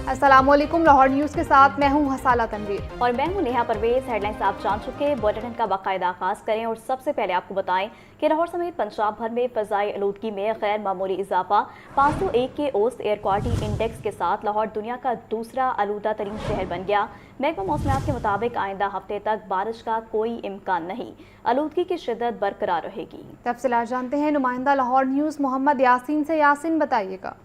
अस्सलामुअलैकुम, लाहौर न्यूज़ के साथ मैं हूं हसाला तनवीर और मैं हूं नेहा परवेज। हेडलाइंस आप जान चुके, बुलेटिन का बाकायदा आगाज करें और सबसे पहले आपको बताएं कि लाहौर समेत पंजाब भर में फ़ज़ाई आलूदगी में गैर मामूली इजाफा। 501 के औसत एयर क्वालिटी इंडेक्स के साथ लाहौर दुनिया का दूसरा आलूदा तरीन शहर बन गया। महकमा मौसमियात के मुताबिक आइंदा हफ्ते तक बारिश का कोई इम्कान नहीं, आलूदगी की शिद्दत बरकरार रहेगी। तफसीलात जानते हैं नुमाइंदा लाहौर न्यूज़ मोहम्मद यासीन से। यासीन, बताइएगा।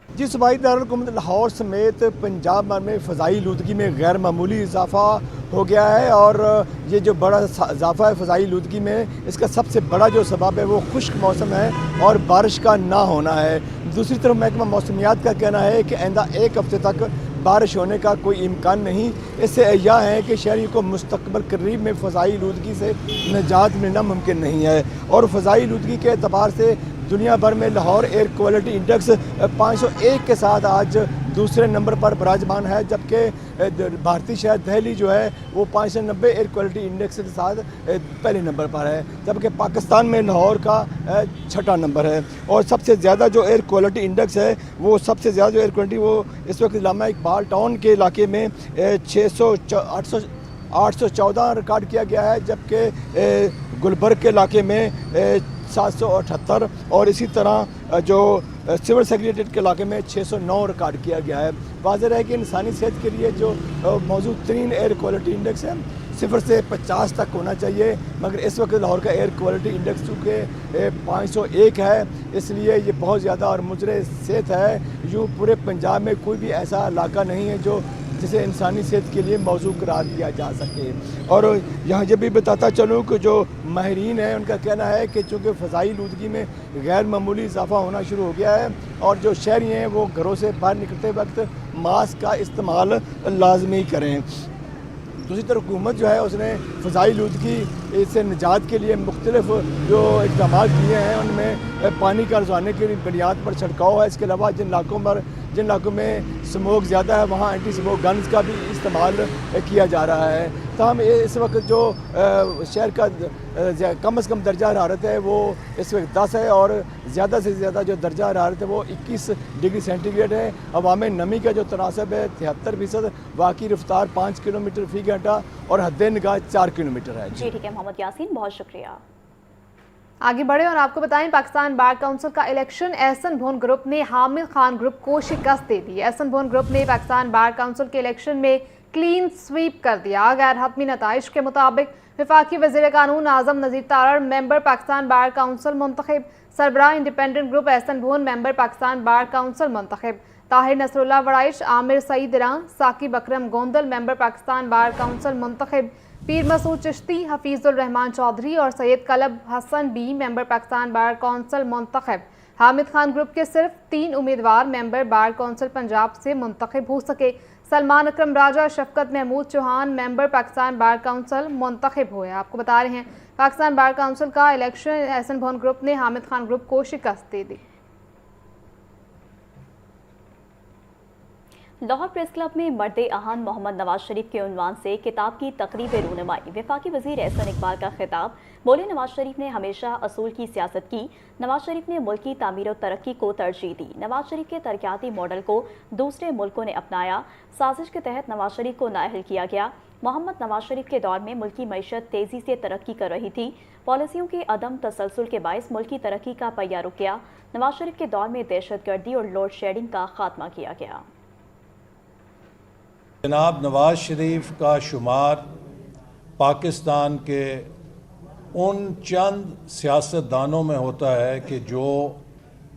जी, सूबाई दारुल-हुकूमत लाहौर समेत पंजाब भर में फ़ज़ाई आलूदगी में गैर मामूली इजाफा हो गया है और ये जो बड़ा इजाफा है फ़ज़ाई आलूदगी में, इसका सबसे बड़ा जो सबब है वो खुश्क मौसम है और बारिश का ना होना है। दूसरी तरफ महकमा मौसमियात का कहना है कि आइंदा एक हफ्ते तक बारिश होने का कोई इम्कान नहीं। इससे यह है कि शहरियों को मुस्तक़बिल करीब में फ़ज़ाई आलूदगी से निजात मिलना मुमकिन नहीं है। और फ़ज़ाई आलूदगी के एतबार से दुनिया भर में लाहौर एयर क्वालिटी इंडेक्स 501 के साथ आज दूसरे नंबर पर विराजमान है, जबकि भारतीय शहर दिल्ली जो है वो 590 एयर क्वालिटी इंडेक्स के साथ पहले नंबर पर है, जबकि पाकिस्तान में लाहौर का छठा नंबर है। और सबसे ज़्यादा जो एयर क्वालिटी इंडेक्स है वो सबसे ज़्यादा जो एयर क्वालिटी वो इस वक्त इलामा इकबाल टाउन के इलाके में 814 रिकॉर्ड किया गया है, जबकि गुलबर्ग के इलाके में 778 और इसी तरह जो सिविल सेक्रेटरीट के इलाके में 609 रिकॉर्ड किया गया है। वाज़ेह है कि इंसानी सेहत के लिए जो मौजूद तरीन एयर क्वालिटी इंडेक्स है 0 से 50 तक होना चाहिए, मगर इस वक्त लाहौर का एयर क्वालिटी इंडेक्स चूँकि 501 है, इसलिए ये बहुत ज़्यादा और मुजरे सेहत है। यूँ पूरे पंजाब में कोई भी ऐसा इलाका नहीं है जो जिसे इंसानी सेहत के लिए मौजू करार दिया जा सके। और यहाँ ये भी बताता चलूँ कि जो माहिरीन हैं उनका कहना है कि चूँकि फ़ज़ाई आलूदगी में गैर मामूली इजाफा होना शुरू हो गया है और जो शहरी हैं वो घरों से बाहर निकलते वक्त मास्क का इस्तेमाल लाजमी करें। दूसरी तरफ हुकूमत जो है उसने फ़ज़ाई आलूदगी से निजात के लिए मुख्तलिफ जो इक़दाम किए हैं, उनमें पानी का रज़ाने की बुनियाद पर छिड़काव है। इसके अलावा जिन इलाकों में स्मोक ज़्यादा है वहाँ एंटी स्मोक गन्स का भी इस्तेमाल किया जा रहा है। तमाम इस वक्त जो शहर का कम से कम दर्जा हरारत है वो इस वक्त 10 है और ज़्यादा से ज़्यादा जो दर्जा हरारत है वो 21 डिग्री सेंटीग्रेड है। हवा में नमी का जो तनासब है 73%, वाक़ई रफ्तार 5 किलोमीटर फ़ी घंटा और हद्द निगाह 4 किलोमीटर है। जी ठीक है मोहम्मद यासीन, बहुत शुक्रिया। आगे बढ़े और आपको बताएं, पाकिस्तान बार काउंसिल का इलेक्शन एहसन भोन ग्रुप ने हामिद खान ग्रुप को शिकस्त दे दी। एहसन भोन ग्रुप ने पाकिस्तान बार काउंसिल के इलेक्शन में क्लीन स्वीप कर दिया। गैर हतमी नताइज के मुताबिक वफाकी वज़ीर कानून आज़म Nazir Tarar member Pakistan bar council मुंतखब, सरबराह इंडिपेंडेंट ग्रुप एहसन भोन मेंबर पाकिस्तान बार काउंसिल मुंतखब, Tahir Nasrullah Waraich, Amir Saeed Ran, Saqib Akram Gondal member Pakistan bar council मुंतखब, पीर मसूद चिश्ती, हफीजुल रहमान चौधरी और सैयद कलब हसन बी मेंबर पाकिस्तान बार काउंसिल मुंतखब। हामिद खान ग्रुप के सिर्फ 3 उम्मीदवार मेंबर बार काउंसिल पंजाब से मुंतखब हो सके। Salman Akram Raja, Shafqat Mahmood Chauhan member Pakistan bar council मुंतखब हुए। आपको बता रहे हैं पाकिस्तान बार काउंसिल का इलेक्शन एहसन भोन ग्रुप ने हामिद खान ग्रुप को शिकस्त दे दी। लाहौर प्रेस क्लब में मर्द अहान मोहम्मद नवाज शरीफ के उन्वान से किताब की तकरीब रूनुमाई। वफाकी वज़ीर एहसन इकबाल का खिताब। बोले, नवाज शरीफ ने हमेशा असूल की सियासत की। नवाज शरीफ ने मुल्क की तामीर और तरक्की को तरजीह दी। नवाज शरीफ के तरक्याती मॉडल को दूसरे मुल्कों ने अपनाया। साजिश के तहत नवाज शरीफ को नाअहल किया गया। मोहम्मद नवाज शरीफ के दौर में मुल्क की मईशत तेज़ी से तरक्की कर रही थी। पॉलिसियों के अदम तसलसल के बायस मुल्क की तरक्की का पहिया रुक गया। नवाज शरीफ के दौर में दहशतगर्दी और लोड शेडिंग का खात्मा किया गया। जनाब नवाज शरीफ का शुमार पाकिस्तान के उन चंद सियासतदानों में होता है कि जो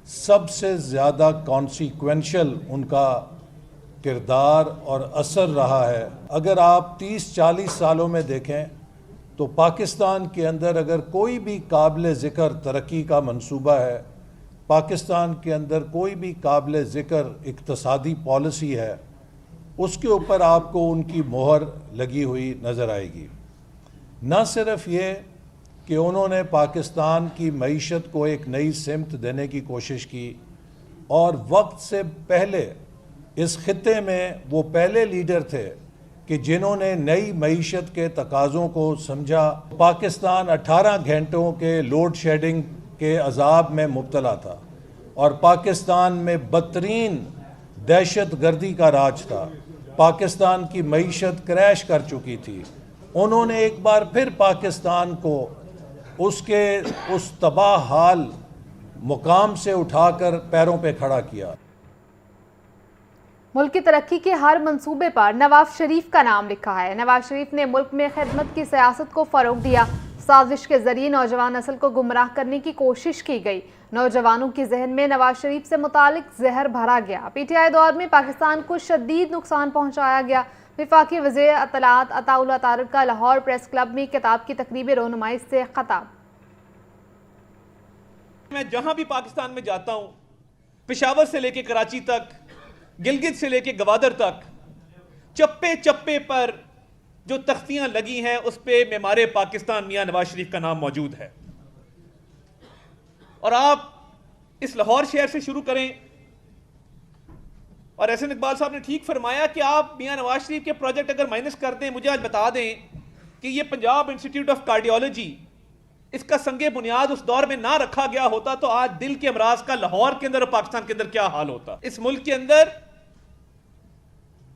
सबसे ज़्यादा कॉन्सिक्वेंशल उनका किरदार और असर रहा है। अगर आप 30-40 सालों में देखें तो पाकिस्तान के अंदर अगर कोई भी काबिल ज़िक्र तरक्की का मंसूबा है, पाकिस्तान के अंदर कोई भी काबिल ज़िक्र इक़्तिसादी पॉलिसी है, उसके ऊपर आपको उनकी मोहर लगी हुई नज़र आएगी। न सिर्फ ये कि उन्होंने पाकिस्तान की मईशत को एक नई सिमत देने की कोशिश की और वक्त से पहले इस खित्ते में वो पहले लीडर थे कि जिन्होंने नई मईशत के तकाज़ों को समझा। पाकिस्तान 18 घंटों के लोड शेडिंग के अजाब में मुब्तला था اور پاکستان میں بدترین دہشت گردی کا راج تھا، پاکستان کی معیشت کریش کر چکی تھی، انہوں نے ایک بار پھر پاکستان کو اس تباہ حال مقام سے اٹھا کر پیروں پہ کھڑا کیا۔ ملک کی ترقی کے ہر منصوبے پر نواز شریف کا نام لکھا ہے۔ نواز شریف نے ملک میں خدمت کی سیاست کو فروغ دیا۔ سازش کے ذریعے نوجوان نسل کو گمراہ کرنے کی کوشش کی گئی۔ نوجوانوں کے ذہن میں نواز شریف سے متعلق زہر بھرا گیا۔ پی ٹی آئی دور میں پاکستان کو شدید نقصان پہنچایا گیا۔ وفاقی وزیر اطلاعات عطا اللہ طارق کا لاہور پریس کلب میں کتاب کی تقریب رونمائی سے خطاب۔ میں جہاں بھی پاکستان میں جاتا ہوں، پشاور سے لے کے کراچی تک، گلگت سے لے کے گوادر تک، چپے چپے پر جو تختیاں لگی ہیں اس پہ معمار پاکستان میاں نواز شریف کا نام موجود ہے۔ اور آپ اس لاہور شہر سے شروع کریں، اور احسن اقبال صاحب نے ٹھیک فرمایا کہ آپ میاں نواز شریف کے پروجیکٹ اگر مائنس کر دیں، مجھے آج بتا دیں کہ یہ پنجاب انسٹیٹیوٹ آف کارڈیالوجی، اس کا سنگ بنیاد اس دور میں نہ رکھا گیا ہوتا تو آج دل کے امراض کا لاہور کے اندر اور پاکستان کے اندر کیا حال ہوتا۔ اس ملک کے اندر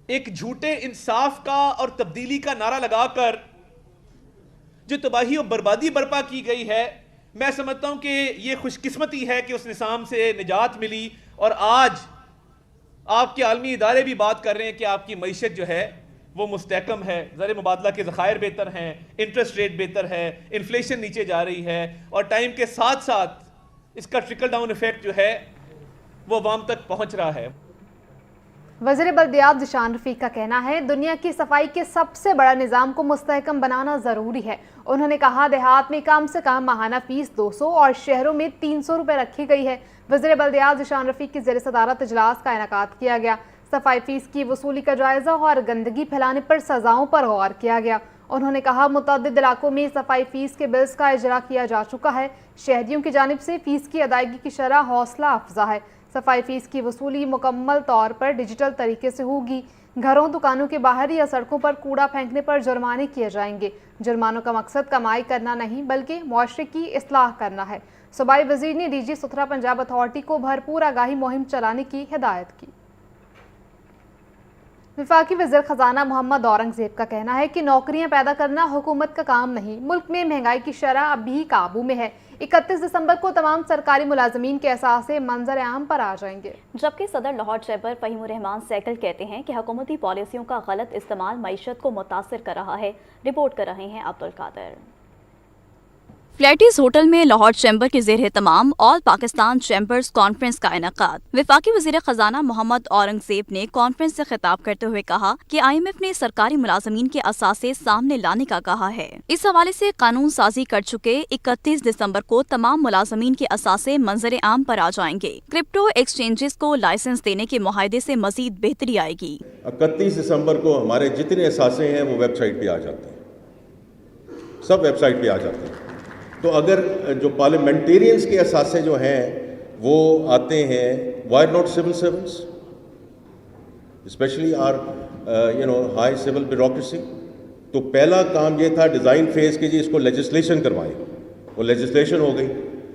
ایک جھوٹے انصاف کا اور تبدیلی کا نعرہ لگا کر جو تباہی اور بربادی برپا کی گئی ہے، میں سمجھتا ہوں کہ یہ خوش قسمتی ہے کہ اس نظام سے نجات ملی، اور آج آپ کے عالمی ادارے بھی بات کر رہے ہیں کہ آپ کی معیشت جو ہے وہ مستحکم ہے، زر مبادلہ کے ذخائر بہتر ہیں، انٹرسٹ ریٹ بہتر ہے، انفلیشن نیچے جا رہی ہے، اور ٹائم کے ساتھ ساتھ اس کا ٹرکل ڈاؤن ایفیکٹ جو ہے وہ عوام تک پہنچ رہا ہے۔ وزیر بلدیات ذیشان رفیق کا کہنا ہے دنیا کی صفائی کے سب سے بڑا نظام کو مستحکم بنانا ضروری ہے۔ انہوں نے کہا دیہات میں کم سے کم ماہانہ فیس 200 اور شہروں میں 300 روپے رکھی گئی ہے۔ وزیر بلدیات ذیشان رفیق کی زیر صدارت اجلاس کا انعقاد کیا گیا۔ صفائی فیس کی وصولی کا جائزہ اور گندگی پھیلانے پر سزاؤں پر غور کیا گیا۔ انہوں نے کہا متعدد علاقوں میں صفائی فیس کے بلز کا اجرا کیا جا چکا ہے۔ شہریوں کی جانب سے فیس کی ادائیگی کی شرح حوصلہ افزا ہے۔ صفائی فیس کی وصولی مکمل طور پر ڈیجیٹل طریقے سے ہوگی۔ گھروں، دکانوں کے باہر یا سڑکوں پر کوڑا پھینکنے پر جرمانے کیے جائیں گے۔ جرمانوں کا مقصد کمائی کرنا نہیں بلکہ معاشرے کی اصلاح کرنا ہے۔ صوبائی وزیر نے ڈی جی ستھرا پنجاب اتھارٹی کو بھرپور آگاہی مہم چلانے کی ہدایت کی۔ وفاقی وزیر خزانہ محمد اورنگزیب کا کہنا ہے کہ نوکریاں پیدا کرنا حکومت کا کام نہیں، ملک میں مہنگائی کی شرح اب بھی قابو میں ہے۔ 31 دسمبر کو تمام سرکاری ملازمین کے اثاثے منظر عام پر آ جائیں گے۔ جبکہ صدر لاہور چیمبر فہیم الرحمان سیکل کہتے ہیں کہ حکومتی پالیسیوں کا غلط استعمال معیشت کو متاثر کر رہا ہے۔ رپورٹ کر رہے ہیں عبدالقادر۔ فلیٹیز ہوٹل میں لاہور چیمبر کے زیر اہتمام آل پاکستان چیمبرز کانفرنس کا انعقاد۔ وفاقی وزیر خزانہ محمد اورنگزیب نے کانفرنس سے خطاب کرتے ہوئے کہا کہ آئی ایم ایف نے سرکاری ملازمین کے اثاثے سامنے لانے کا کہا ہے۔ اس حوالے سے قانون سازی کر چکے 31 دسمبر کو تمام ملازمین کے اثاثے منظر عام پر آ جائیں گے۔ کرپٹو ایکسچینجز کو لائسنس دینے کے معاہدے سے مزید بہتری آئے گی۔ 31 دسمبر کو ہمارے جتنے اثاثے ہیں وہ ویب سائٹ پہ آ جاتے ہیں، سب ویب سائٹ پہ آ جاتے ہیں۔ تو اگر جو پارلیمنٹیرینز کے اثاثے جو ہیں وہ آتے ہیں، why not civil servants specially are high civil bureaucracy, تو پہلا کام یہ تھا ڈیزائن فیز کے جی اس کو لیجسلیشن کروائیں، وہ لیجسلیشن ہو گئی۔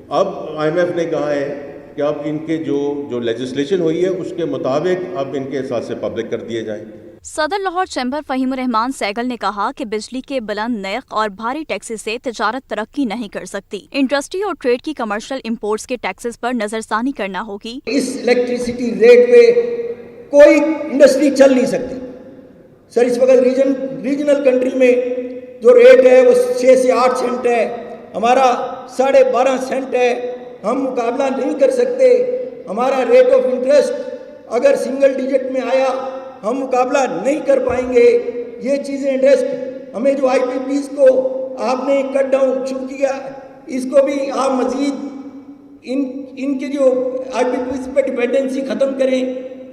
اب آئی ایم ایف نے کہا ہے کہ اب ان کے جو لیجسلیشن ہوئی ہے اس کے مطابق اب ان کے اثاثے پبلک کر دیے جائیں۔ صدر لاہور چیمبر فہیم الرحمان سیگل نے کہا کہ بجلی کے بلند نرخ اور بھاری ٹیکسز سے تجارت ترقی نہیں کر سکتی۔ انڈسٹری اور ٹریڈ کی کمرشل امپورٹس کے ٹیکسز پر نظر ثانی کرنا ہوگی۔ اس الیکٹریسٹی ریٹ پہ کوئی انڈسٹری چل نہیں سکتی۔ سر اس وقت ریجنل کنٹری میں جو ریٹ ہے وہ 6 سے 8 سینٹ ہے، ہمارا 12.5 سینٹ ہے، ہم مقابلہ نہیں کر سکتے۔ ہمارا ریٹ آف انٹرسٹ اگر سنگل ڈیجٹ میں آیا ہم مقابلہ نہیں کر پائیں گے۔ یہ چیزیں انٹرسٹ ہمیں جو آئی پی پیز کو آپ نے کٹ ڈاؤن شروع کیا، اس کو بھی آپ مزید ان کے جو آئی پی پیز پہ ڈیپینڈنسی ختم کریں،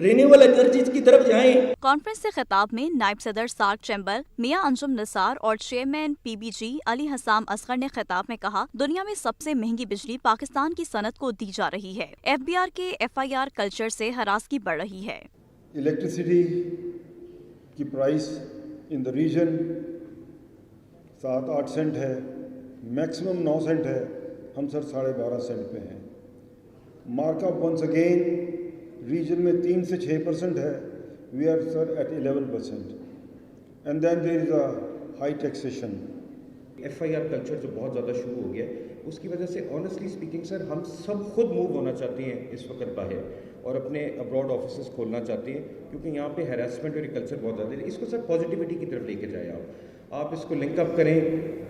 رینیوبل انرجیز کی طرف جائیں۔ کانفرنس سے خطاب میں نائب صدر سارک چیمبر میاں انجم نثار اور چیئرمین پی بی جی علی حسام اصغر نے خطاب میں کہا دنیا میں سب سے مہنگی بجلی پاکستان کی صنعت کو دی جا رہی ہے۔ ایف بی آر کے ایف آئی آر کلچر سے ہراسگی بڑھ رہی ہے۔ الیکٹریسٹی کی price in the region 7-8 cent ہے، میکسیمم 9 سینٹ ہے، ہم سر 12.5 سینٹ پہ ہیں۔ Mark up once again region में 3 से 6% है, we are sir at 11%, and then there is a high taxation. FIR culture जो बहुत ज़्यादा शुरू हो गया है, उसकी वजह से ऑनेस्टली स्पीकिंग सर हम सब खुद मूव होना चाहते हैं इस वक्त बाहर और अपने अब्रॉड ऑफिसेस खोलना चाहते हैं, क्योंकि यहाँ पे हैरेसमेंट और कल्चर बहुत ज़्यादा है। इसको सर पॉजिटिविटी की तरफ लेके जाए आप इसको लिंक अप करें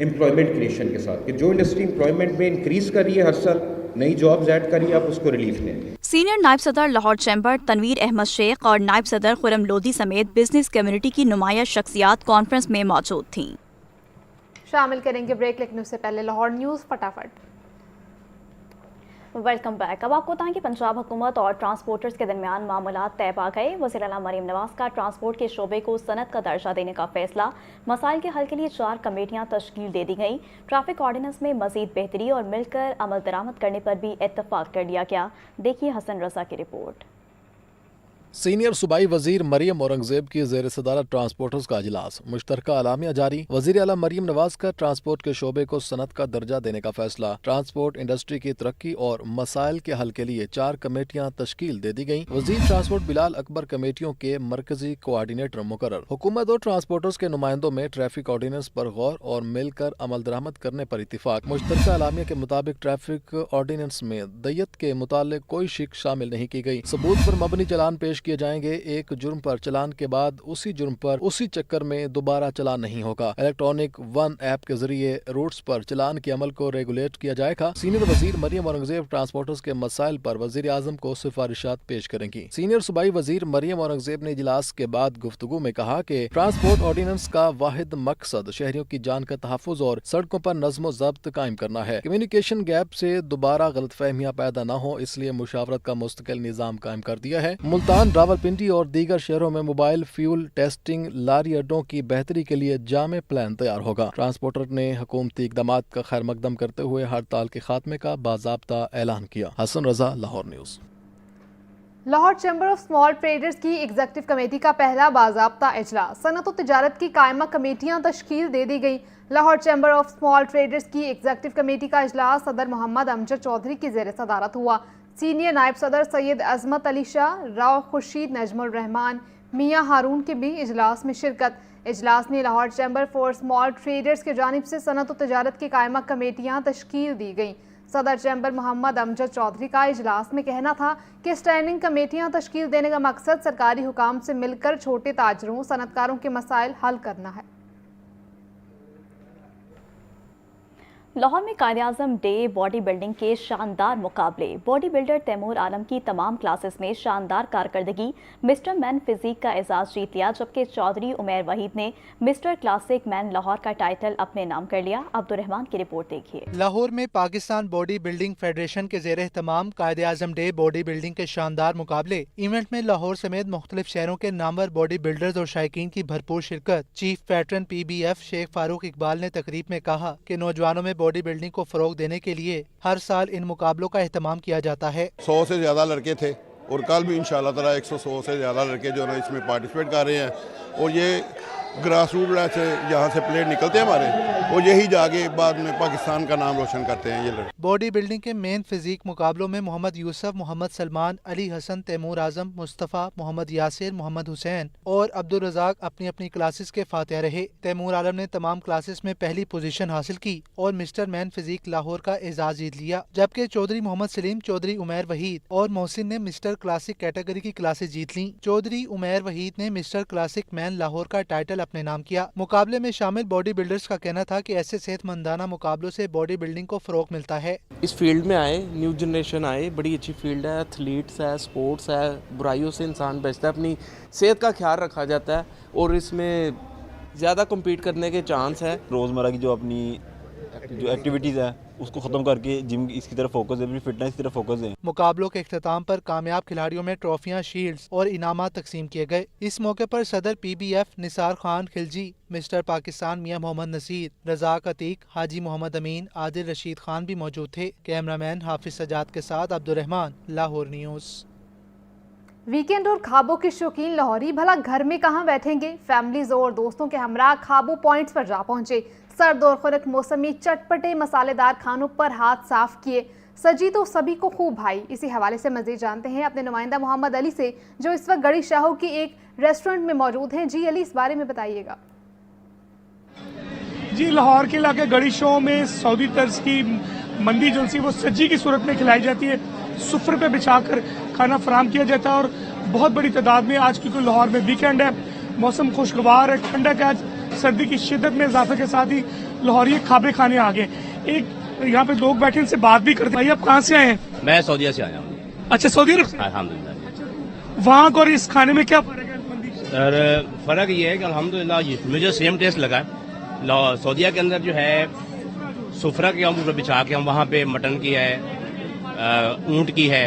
एम्प्लॉयमेंट क्रिएशन के साथ कि जो इंडस्ट्री एम्प्लॉयमेंट में इंक्रीज़ कर रही है, हर साल नई जॉब्स ऐड कर रही है, आप उसको रिलीफ लें। सीनियर नायब सदर लाहौर चैम्बर तनवीर अहमद शेख और नायब सदर खुरम लोधी समेत बिजनेस कम्युनिटी की नुमाया शख्सियात कॉन्फ्रेंस में मौजूद थीं। शामिल करेंगे ब्रेक, लेकिन उससे पहले लाहौर न्यूज़ फटाफट। Welcome back. अब आपको बताएं कि पंजाब हुकूमत और ट्रांसपोर्टर्स के दरमियान मामलात तय पा गए। वज़ीर आला मरीम नवाज का ट्रांसपोर्ट के शोबे को सनत का दर्जा देने का फैसला। मसाइल के हल के लिए 4 कमेटियां तश्कील दे दी गई। ट्रैफिक ऑर्डिनेंस में मजीद बेहतरी और मिलकर अमल दरामद करने पर भी इत्तफाक कर लिया गया। देखिए हसन रजा की रिपोर्ट। सीनियर सूबाई वजीर मरियम औरंगजेब की ज़ेर सदारत ट्रांसपोर्टर्स का इजलास, मुश्तरका अलामिया जारी। वज़ीर आला मरियम नवाज का ट्रांसपोर्ट के शोबे को सनत का दर्जा देने का फैसला। ट्रांसपोर्ट इंडस्ट्री की तरक्की और मसाइल के हल के लिए 4 कमेटियां तश्कील दे दी गयी। वजीर ट्रांसपोर्ट बिलाल अकबर कमेटियों के मरकजी कोआर्डिनेटर मुकर्रर। हुकूमत और ट्रांसपोर्टर्स के नुमाइंदों में ट्रैफिक ऑर्डिनेंस पर गौर और मिलकर अमल दरामद करने पर इत्तिफाक। मुश्तरका अलामिया के मुताबिक ट्रैफिक ऑर्डिनेंस में दैयत के मुतालिक कोई शिक शामिल नहीं की गई। सबूत पर मबनी चालान पेश किए जाएंगे। एक जुर्म पर चालान के बाद उसी जुर्म पर उसी चक्कर में दोबारा चालान नहीं होगा। इलेक्ट्रॉनिक 1 ऐप के जरिए रूट्स पर चालान के अमल को रेगुलेट किया जाएगा। सीनियर वजीर मरियम औरंगजेब ट्रांसपोर्टर्स के मसाइल पर वजीर आजम को सिफारिशात पेश करेंगी। सीनियर सूबाई वजीर मरियम औरंगजेब ने इजलास के बाद गुफ्तगू में कहा कि ट्रांसपोर्ट ऑर्डिनेंस का वाहिद मकसद शहरियों की जान का तहफ़्फ़ुज़ और सड़कों पर नज़्म ज़ब्त कायम करना है। कम्युनिकेशन गैप से दोबारा गलतफहमियां पैदा न हो, इसलिए मुशावरत का मुस्तकिल निज़ाम कायम कर दिया है। मुल्तान, रावलपिंडी और दीगर शहरों में मोबाइल फ्यूल टेस्टिंग लारी अड्डों की बेहतरी के लिए जामे प्लान तैयार होगा। ट्रांसपोर्टर ने हुकूमती इक़दामात का खैर मकदम करते हुए हड़ताल के खात्मे का बाज़ाब्ता ऐलान किया। Hassan Raza, Lahore news. Lahore chamber of small traders की एग्जीक्यूटिव कमेटी का पहला बाज़ाब्ता इजलास। सनत और तिजारत की कायमा कमेटियां तश्कील दे दी गई। Lahore chamber of small traders की एग्जीक्यूटिव कमेटी का इजलास सदर मोहम्मद अमजद चौधरी की ज़ेर सदारत हुआ। सीनियर नायब सदर सैयद अजमत अली शाह, राव खुर्शीद, नजमुल रहमान, मियाँ हारून के भी इजलास में शिरकत। इजलास में Lahore chamber for small traders की जानिब से सनत और तिजारत की कायमा कमेटियां तश्कील दी गईं। सदर चैम्बर मोहम्मद अमजद चौधरी का इजलास में कहना था कि स्टैंडिंग कमेटियां तश्कील देने का मकसद सरकारी हुकाम से मिलकर छोटे ताजरों, सनतकारों के मसाइल हल करना है। लाहौर में कायद-ए-आज़म डे बॉडी बिल्डिंग के शानदार मुकाबले। बॉडी बिल्डर तैमूर आलम की तमाम क्लासेस में शानदार कारकर्दगी, मिस्टर मैन फिजिक का एजाज़ जीत लिया, जबकि चौधरी उमैर वहीद ने मिस्टर क्लासिक मैन लाहौर का टाइटल अपने नाम कर लिया। अब्दुर्रहमान की रिपोर्ट देखिए। लाहौर में पाकिस्तान बॉडी बिल्डिंग फेडरेशन के ज़ेर एहतमाम कायद-ए-आज़म डे बॉडी बिल्डिंग के शानदार मुकाबले। इवेंट में लाहौर समेत मुख्तलिफ शहरों के नामवर बॉडी बिल्डर्स और शायकीन की भरपूर शिरकत। Chief patron PBF Sheikh Farooq Iqbal ने तकरीब में कहा कि नौजवानों में बॉडी बिल्डिंग को फरोग देने के लिए हर साल इन मुकाबलों का एहतमाम किया जाता है। 100 से ज़्यादा लड़के थे और कल भी इंशाल्लाह ताला 100 से ज़्यादा लड़के जो है इसमें पार्टिसिपेट कर रहे हैं और ये ग्रास रूट से यहाँ से प्लेयर निकलते हैं हमारे और यही जाके बाद में पाकिस्तान का नाम रोशन करते हैं ये लड़के। बॉडी बिल्डिंग के मेन फिजिक मुकाबलों में मोहम्मद यूसुफ, मोहम्मद सलमान, अली हसन, तैमूर आजम, मुस्तफ़ा, मोहम्मद यासिर, मोहम्मद हुसैन और अब्दुल रज़ाक अपनी अपनी क्लासेस के फातिहा रहे। तैमूर आलम ने तमाम क्लासेस में पहली पोजीशन हासिल की और मिस्टर मैन फिजिक लाहौर का एजाज जीत लिया, जबकि चौधरी मोहम्मद सलीम, चौधरी उमैर वहीद और मोहसिन ने मिस्टर क्लासिक कैटेगरी की क्लासेस जीत ली। चौधरी उमैर वहीद ने मिस्टर क्लासिक मैन लाहौर का टाइटल अपने नाम किया। मुकाबले में शामिल बॉडी बिल्डर्स का कहना था कि ऐसे सेहतमंदाना मुकाबलों से बॉडी बिल्डिंग को फरोग मिलता है। इस फील्ड में आए, न्यू जनरेशन आए, बड़ी अच्छी फील्ड है, एथलीट्स है, स्पोर्ट्स है, बुराइयों से इंसान बचता है, अपनी सेहत का ख्याल रखा जाता है और इसमें ज़्यादा कम्पीट करने के चांस है। रोज़मर्रा की जो अपनी जो एक्टिविटीज़ है उसको ख़त्म करके जिम इसकी तरफ फोकस है, अपनी फिटनेस की तरफ फोकस है। मुकाबलों के इख्तिताम पर कामयाब खिलाड़ियों में ट्रॉफियां, शील्ड्स और इनामात तकसीम किए गए। इस मौके पर सदर PBF निसार खान खिलजी, मिस्टर पाकिस्तान मियां मोहम्मद नसीर, रज़ाक अतीक, हाजी मोहम्मद अमीन, आदिल रशीद खान भी मौजूद थे। कैमरामैन हाफिज सजाद के साथ अब्दुर्रहमान, लाहौर न्यूज़। वीकेंड और खाबों के शौकीन लाहौरी भला घर में कहाँ बैठेंगे। फैमिलीज और दोस्तों के हमरा खाबो पॉइंट्स पर जा पहुंचे। सर्द और खुनक मौसमी चटपटे मसालेदार खानों पर हाथ साफ किए। सजी तो सभी को खूब भाई। इसी हवाले से मज़ीद जानते हैं अपने नुमाइंदा मोहम्मद अली से, जो इस वक्त गढ़ी शाहो की एक रेस्टोरेंट में मौजूद हैं। जी अली, इस बारे में बताइएगा। जी, लाहौर के इलाके गढ़ी शाहो में सऊदी तर्ज की मंदी जो सी वो सज्जी की सूरत में खिलाई जाती है। सुफ्रे पे बिछाकर खाना फराम किया जाता है और बहुत बड़ी तादाद में आज, क्योंकि लाहौर में वीकेंड है, मौसम खुशगवार है, ठंडक है, आज सर्दी की शिद्दत में इजाफे के साथ ही लाहौरी खाबे खाने आ गए। एक यहाँ पे लोग बैठे, इनसे बात भी करते हैं। भाई, आप कहाँ से आए हैं? मैं सऊदीया से आया हूँ। अच्छा, सऊदी अरब से? अल्हम्दुलिल्लाह। वहाँ और इस खाने में क्या फर्क है? सर, फर्क ये है कि अल्हम्दुलिल्लाह मुझे सेम टेस्ट लगा है। सऊदीया के अंदर जो है सुफरा के हम बिछा के हम वहाँ पे मटन की है, ऊँट की है,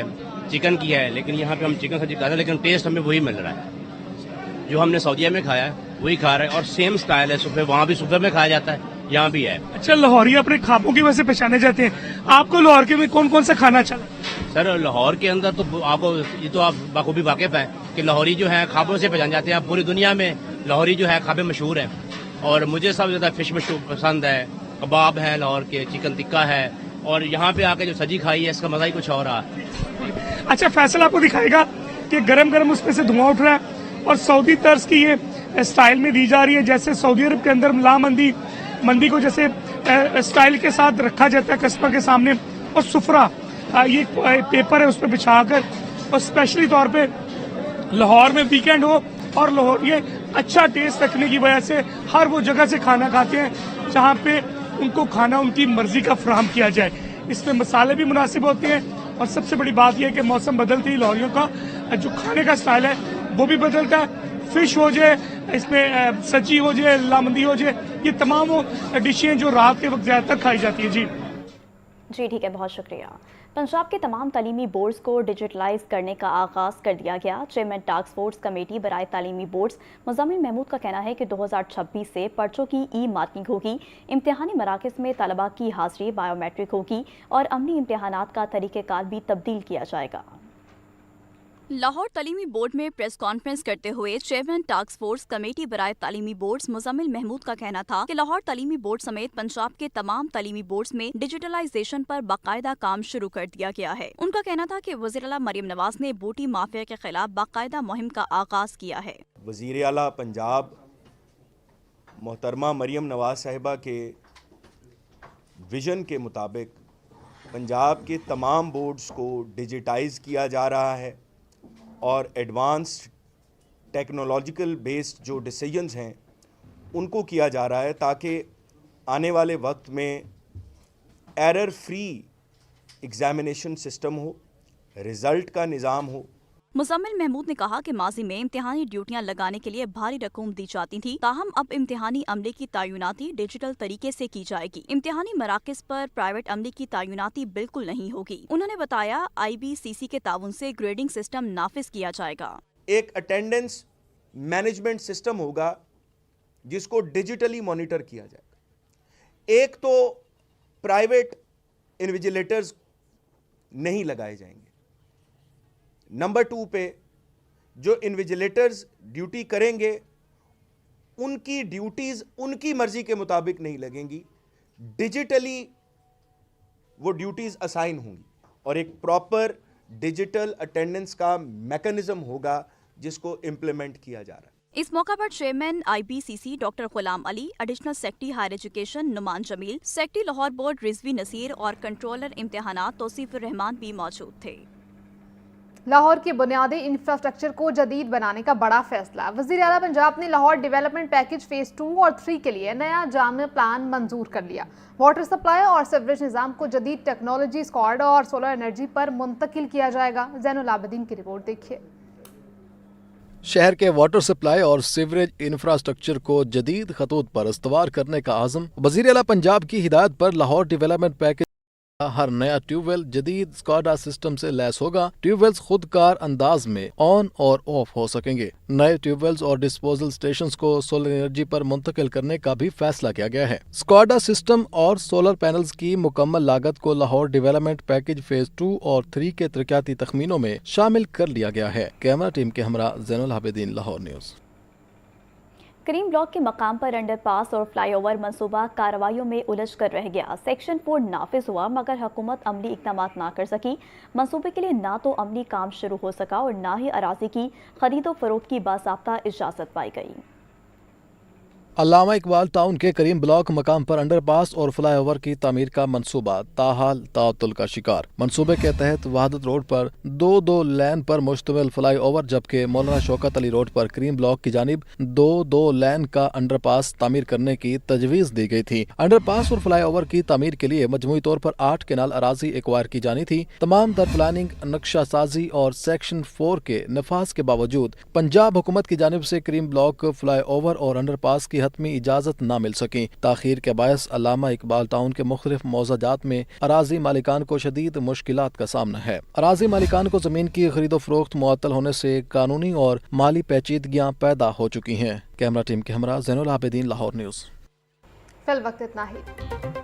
चिकन की है, लेकिन यहाँ पे हम चिकन सब्जी खा रहे हैं, लेकिन टेस्ट हमें वही मिल रहा है जो हमने सऊदीया में खाया है, वही खा रहे हैं। और सेम स्टाइल है, सुफरे वहाँ भी सुफरे में खाया जाता है, यहाँ भी है। अच्छा, लाहौरी अपने खाबों की वजह से पहचाने जाते हैं। आपको लाहौर के में कौन कौन सा खाना अच्छा लगता? सर, लाहौर के अंदर तो आपको ये तो आप बखूबी वाकिफ है कि लाहौरी जो है खाबों से पहचान जाते हैं। पूरी दुनिया में लाहौरी जो है खाबे मशहूर है, और मुझे सबसे ज़्यादा फिश मशहूर पसंद है, कबाब है लाहौर के, चिकन टिक्का है, और यहाँ पे आके जो सजी खाई है इसका मजा ही कुछ और रहा। अच्छा, फैसल आपको दिखाएगा कि गरम गरम उसमें से धुआं उठ रहा है और सऊदी तर्ज की ये स्टाइल में दी जा रही है। जैसे सऊदी अरब के अंदर मंदी को जैसे स्टाइल के साथ रखा जाता है कस्टमर के सामने, और सुफरा ये पेपर है उस पर बिछाकर, और स्पेशली तौर पे लाहौर में वीकेंड हो और लाहौर ये अच्छा टेस्ट रखने की वजह से हर वो जगह से खाना खाते हैं जहाँ पे उनको खाना उनकी मर्जी का फराहम किया जाए। इसमें मसाले भी मुनासिब होते हैं, और सबसे बड़ी बात यह है कि मौसम बदलते ही लाहौरियों का जो खाने का स्टाइल है वो भी बदलता है। फिश हो जाए, इसमें सची हो जाए, लामंदी हो जाए, ये तमाम वो डिशें जो रात के वक्त ज़्यादातर खाई जाती है। जी ठीक है, बहुत शुक्रिया। पंजाब के तमाम तालीमी बोर्ड्स को डिजिटलाइज करने का आगाज़ कर दिया गया। चेयरमैन टास्क फोर्स कमेटी बराए तालीमी बोर्ड्स मुज़म्मिल महमूद का कहना है कि 2026 से पर्चों की ई मार्किंग होगी, इम्तिहानी मराकज़ में तलबा की हाज़िरी बायोमेट्रिक होगी और अमली इम्तिहानात का तरीक़ेकार भी तब्दील किया जाएगा। लाहौर तालीमी बोर्ड में प्रेस कॉन्फ्रेंस करते हुए चेयरमैन टास्क फोर्स कमेटी बराए तालीमी बोर्ड्स मुज़म्मिल महमूद का कहना था कि लाहौर तालीमी बोर्ड समेत पंजाब के तमाम तालीमी बोर्ड्स में डिजिटलाइजेशन पर बाकायदा काम शुरू कर दिया गया है। उनका कहना था कि वज़ीर आला मरियम नवाज ने बूटी माफिया के खिलाफ बाकायदा मुहिम का आगाज किया है। वज़ीर आला पंजाब मोहतरमा मरियम नवाज साहिबा के विजन के मुताबिक पंजाब के तमाम बोर्ड्स को डिजिटाइज किया जा रहा है और एडवांस्ड टेक्नोलॉजिकल बेस्ड जो डिसीजंस हैं उनको किया जा रहा है, ताकि आने वाले वक्त में एरर फ्री एग्जामिनेशन सिस्टम हो, रिज़ल्ट का निज़ाम हो। मुज़म्मिल महमूद ने कहा कि माजी में इम्तिहानी ड्यूटियां लगाने के लिए भारी रकूम दी जाती थी, ताहम अब इम्तिहानी अमले की तैनाती डिजिटल तरीके से की जाएगी। इम्तिहानी मराकज़ पर प्राइवेट अमले की तैनाती बिल्कुल नहीं होगी। उन्होंने बताया IBCC के ताउन से ग्रेडिंग सिस्टम नाफिज किया जाएगा। एक अटेंडेंस मैनेजमेंट सिस्टम होगा जिसको डिजिटली मॉनिटर किया जाएगा। एक तो प्राइवेट इन्विजिलेटर्स नहीं लगाए जाएंगे। नंबर 2 पे जो इन्विजिलेटर्स ड्यूटी करेंगे उनकी ड्यूटीज़ उनकी मर्जी के मुताबिक नहीं लगेंगी, डिजिटली वो ड्यूटीज़ असाइन होंगी और एक प्रॉपर डिजिटल अटेंडेंस का मैकेनिज्म होगा जिसको इम्प्लीमेंट किया जा रहा है। इस मौका पर chairman IBCC doctor Ghulam Ali, additional secretary higher education Numan Jameel, secretary Lahore board Rizvi Naseer और कंट्रोलर इम्तिहानात तौसीफुर रहमान भी मौजूद थे। लाहौर के बुनियादी इंफ्रास्ट्रक्चर को जदीद बनाने का बड़ा फैसला। वज़ीर आला पंजाब ने लाहौर डेवलपमेंट पैकेज फेज 2 और 3 के लिए नया जाम प्लान मंजूर कर लिया। वाटर सप्लाई और सीवरेज निज़ाम को जदीद टेक्नोलॉजी, स्क्वाड और सोलर एनर्जी पर मुंतकिल किया जाएगा। ज़ैनुल आबिदीन की रिपोर्ट देखिए। शहर के वाटर सप्लाई और सीवरेज इंफ्रास्ट्रक्चर को जदीद खतूत पर इस्तवार करने का आज़म। वज़ीर आला पंजाब की हिदायत पर लाहौर डेवलपमेंट पैकेज हर नया ट्यूबवेल जदीद स्काडा सिस्टम से लैस होगा। ट्यूबवेल्स खुदकार अंदाज में ऑन और ऑफ हो सकेंगे। नए ट्यूबवेल्स और डिस्पोजल स्टेशंस को सोलर एनर्जी पर मुंतकिल करने का भी फैसला किया गया है। स्काडा सिस्टम और सोलर पैनल्स की मुकम्मल लागत को लाहौर डेवलपमेंट पैकेज फेज 2 और 3 के तरक्याती तखमीनों में शामिल कर लिया गया है। कैमरा टीम के हमरा ज़ैनुल आबिदीन, लाहौर न्यूज़। کریم بلاک کے مقام پر انڈر پاس اور فلائی اوور منصوبہ کارروائیوں میں الجھ کر رہ گیا۔ سیکشن 4 نافذ ہوا مگر حکومت عملی اقدامات نہ کر سکی۔ منصوبے کے لیے نہ تو عملی کام شروع ہو سکا اور نہ ہی اراضی کی خرید و فروخت کی باضابطہ اجازت پائی گئی۔ علامہ اقبال ٹاؤن کے کریم بلاک مقام پر انڈر پاس اور فلائی اوور کی تعمیر کا منصوبہ تاحال تعطل کا شکار۔ منصوبے کے تحت وحدت روڈ پر دو لین پر مشتمل فلائی اوور جبکہ مولانا شوکت علی روڈ پر کریم بلاک کی جانب دو لین کا انڈر پاس تعمیر کرنے کی تجویز دی گئی تھی۔ انڈر پاس اور فلائی اوور کی تعمیر کے لیے مجموعی طور پر 8 کنال اراضی ایکوائر کی جانی تھی۔ تمام تر پلاننگ، نقشہ سازی اور سیکشن 4 کے نفاذ کے باوجود پنجاب حکومت کی جانب سے کریم بلاک فلائی اوور اور انڈر پاس کی حتمی اجازت نہ مل سکی۔ تاخیر کے باعث علامہ اقبال ٹاؤن کے مختلف موضع جات میں اراضی مالکان کو شدید مشکلات کا سامنا ہے۔ اراضی مالکان کو زمین کی خرید و فروخت معطل ہونے سے قانونی اور مالی پیچیدگیاں پیدا ہو چکی ہیں۔ کیمرہ ٹیم کے ہمراہ زین العابدین، لاہور نیوز۔ فی الوقت اتنا ہی۔